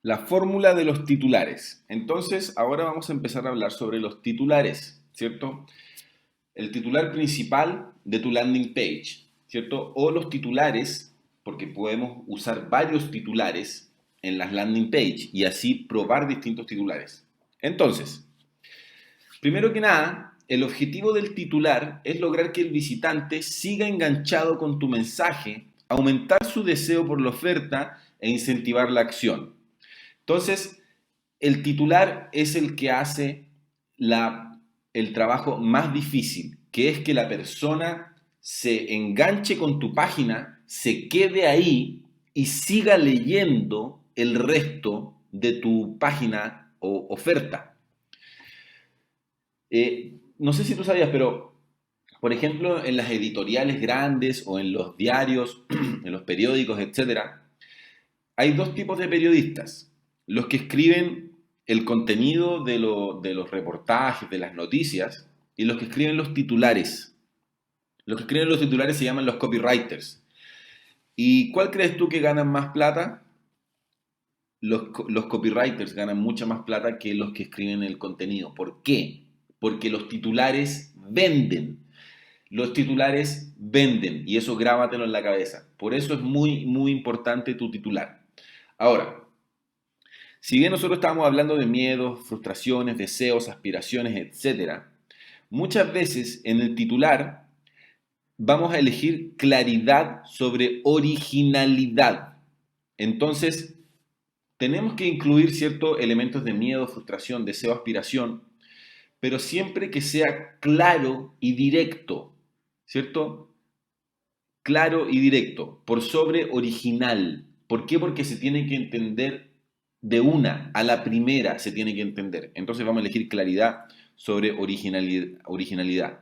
La fórmula de los titulares. Entonces, ahora vamos a empezar a hablar sobre los titulares, ¿cierto? El titular principal de tu landing page, ¿cierto? O los titulares, porque podemos usar varios titulares en las landing page y así probar distintos titulares. Entonces, primero que nada, el objetivo del titular es lograr que el visitante siga enganchado con tu mensaje, aumentar su deseo por la oferta e incentivar la acción. Entonces, el titular es el que hace el trabajo más difícil, que es que la persona se enganche con tu página, se quede ahí y siga leyendo el resto de tu página o oferta. No sé si tú sabías, pero por ejemplo, en las editoriales grandes o en los diarios, en los periódicos, etcétera, hay dos tipos de periodistas. Los que escriben el contenido de los reportajes, de las noticias, y los que escriben los titulares. Los que escriben los titulares se llaman los copywriters. ¿Y cuál crees tú que ganan más plata? Los copywriters ganan mucha más plata que los que escriben el contenido. ¿Por qué? Porque los titulares venden. Los titulares venden y eso grábatelo en la cabeza. Por eso es muy, muy importante tu titular. Ahora, si bien nosotros estamos hablando de miedos, frustraciones, deseos, aspiraciones, etcétera, muchas veces en el titular vamos a elegir claridad sobre originalidad. Entonces, tenemos que incluir ciertos elementos de miedo, frustración, deseo, aspiración, pero siempre que sea claro y directo, ¿cierto? Claro y directo, por sobre original. ¿Por qué? Porque se tiene que entender de una, a la primera se tiene que entender. Entonces vamos a elegir claridad sobre originalidad.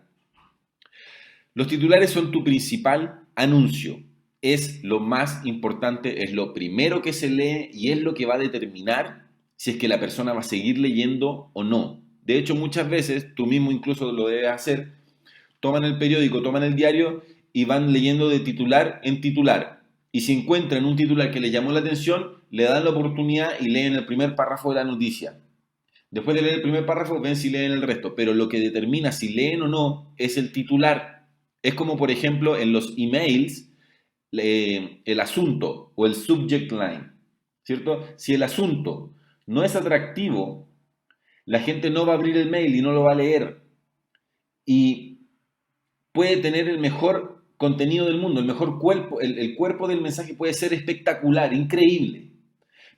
Los titulares son tu principal anuncio. Es lo más importante, es lo primero que se lee y es lo que va a determinar si es que la persona va a seguir leyendo o no. De hecho, muchas veces, tú mismo incluso lo debes hacer, toman el periódico, toman el diario y van leyendo de titular en titular. Y si encuentran un titular que les llamó la atención, le dan la oportunidad y leen el primer párrafo de la noticia. Después de leer el primer párrafo, ven si leen el resto. Pero lo que determina si leen o no es el titular. Es como, por ejemplo, en los emails, el asunto o el subject line. ¿Cierto? Si el asunto no es atractivo, la gente no va a abrir el mail y no lo va a leer. Y puede tener el mejor contenido del mundo, el mejor cuerpo, el cuerpo del mensaje puede ser espectacular, increíble.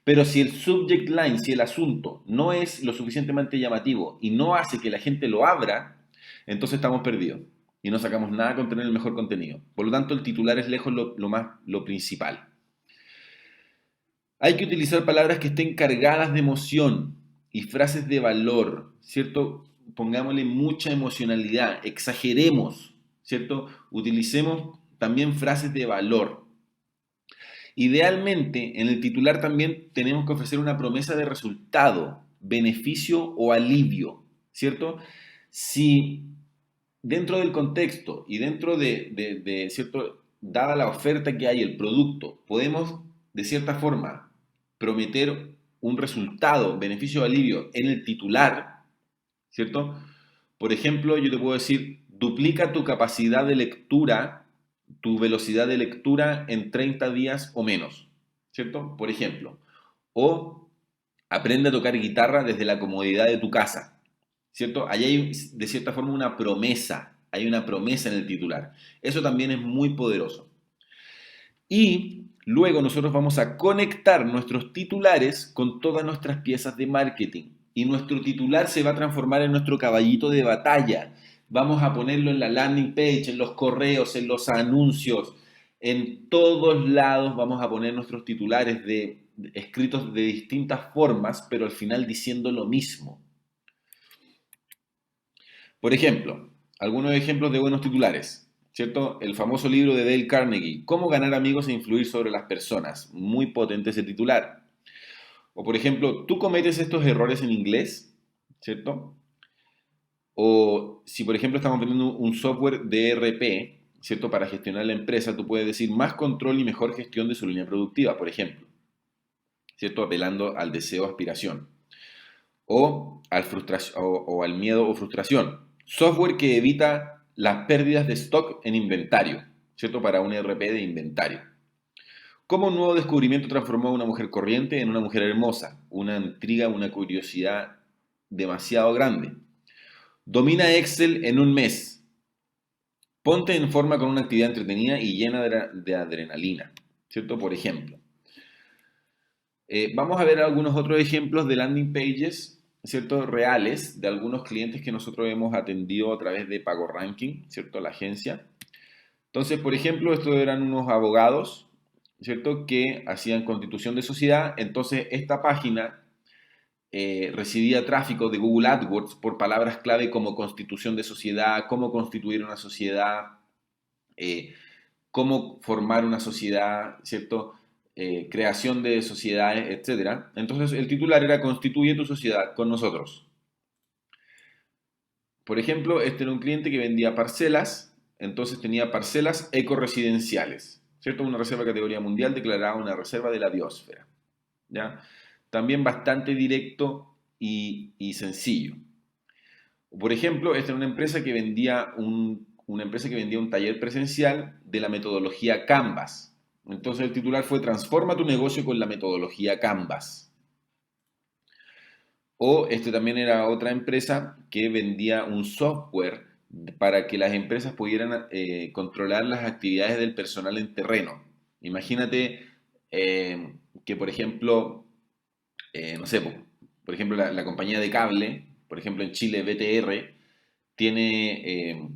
Pero si el subject line, si el asunto no es lo suficientemente llamativo y no hace que la gente lo abra, entonces estamos perdidos y no sacamos nada con tener el mejor contenido. Por lo tanto, el titular es lejos lo principal. Hay que utilizar palabras que estén cargadas de emoción y frases de valor, ¿cierto? Pongámosle mucha emocionalidad, exageremos, ¿cierto? Utilicemos también frases de valor. Idealmente, en el titular también tenemos que ofrecer una promesa de resultado, beneficio o alivio, ¿cierto? Si dentro del contexto y dentro ¿cierto? Dada la oferta que hay, el producto, podemos de cierta forma prometer un resultado, beneficio o alivio en el titular, ¿cierto? Por ejemplo, yo te puedo decir, duplica tu capacidad de lectura, tu velocidad de lectura en 30 días o menos, ¿cierto? Por ejemplo. O aprende a tocar guitarra desde la comodidad de tu casa, ¿cierto? Allí hay de cierta forma una promesa, hay una promesa en el titular. Eso también es muy poderoso. Y luego nosotros vamos a conectar nuestros titulares con todas nuestras piezas de marketing. Y nuestro titular se va a transformar en nuestro caballito de batalla. Vamos a ponerlo en la landing page, en los correos, en los anuncios. En todos lados vamos a poner nuestros titulares escritos de distintas formas, pero al final diciendo lo mismo. Por ejemplo, algunos ejemplos de buenos titulares. ¿Cierto? El famoso libro de Dale Carnegie, Cómo ganar amigos e influir sobre las personas. Muy potente ese titular. O por ejemplo, tú cometes estos errores en inglés, ¿cierto? O si por ejemplo estamos vendiendo un software de ERP, ¿cierto? Para gestionar la empresa, tú puedes decir más control y mejor gestión de su línea productiva, por ejemplo. ¿cierto? Apelando al deseo o aspiración. O o al miedo o frustración. Software que evita las pérdidas de stock en inventario, ¿cierto? Para un ERP de inventario. ¿Cómo un nuevo descubrimiento transformó a una mujer corriente en una mujer hermosa? Una intriga, una curiosidad demasiado grande. Domina Excel en un mes. Ponte en forma con una actividad entretenida y llena de adrenalina, ¿cierto? Por ejemplo. Vamos a ver algunos otros ejemplos de landing pages, ¿cierto? Reales de algunos clientes que nosotros hemos atendido a través de PagoRanking, ¿cierto? La agencia. Entonces, por ejemplo, estos eran unos abogados, ¿cierto? Que hacían constitución de sociedad. Entonces, esta página recibía tráfico de Google AdWords por palabras clave como constitución de sociedad, cómo constituir una sociedad, eh, cómo formar una sociedad, ¿cierto? Creación de sociedades, etcétera. Entonces el titular era Constituye tu sociedad con nosotros. Por ejemplo, este era un cliente que vendía parcelas, entonces tenía parcelas ecoresidenciales, ¿cierto? Una reserva de categoría mundial declarada una reserva de la biosfera, ¿ya? También bastante directo y sencillo. Por ejemplo, esta era una empresa que vendía un taller presencial de la metodología Canvas. Entonces el titular fue Transforma tu negocio con la metodología Canvas. O este también era otra empresa que vendía un software para que las empresas pudieran controlar las actividades del personal en terreno. Imagínate que, por ejemplo, no sé, por ejemplo, la compañía de cable, por ejemplo en Chile, BTR, tiene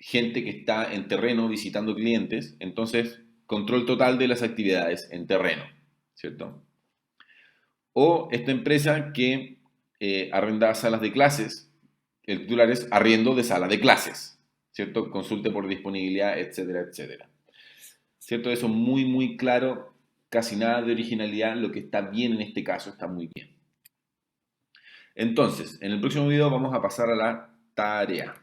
gente que está en terreno visitando clientes, entonces control total de las actividades en terreno, ¿cierto? O esta empresa que arrenda salas de clases, el titular es arriendo de sala de clases, ¿cierto? Consulte por disponibilidad, etcétera, etcétera. ¿Cierto? Eso muy, muy claro, casi nada de originalidad, lo que está bien en este caso está muy bien. Entonces, en el próximo video vamos a pasar a la tarea.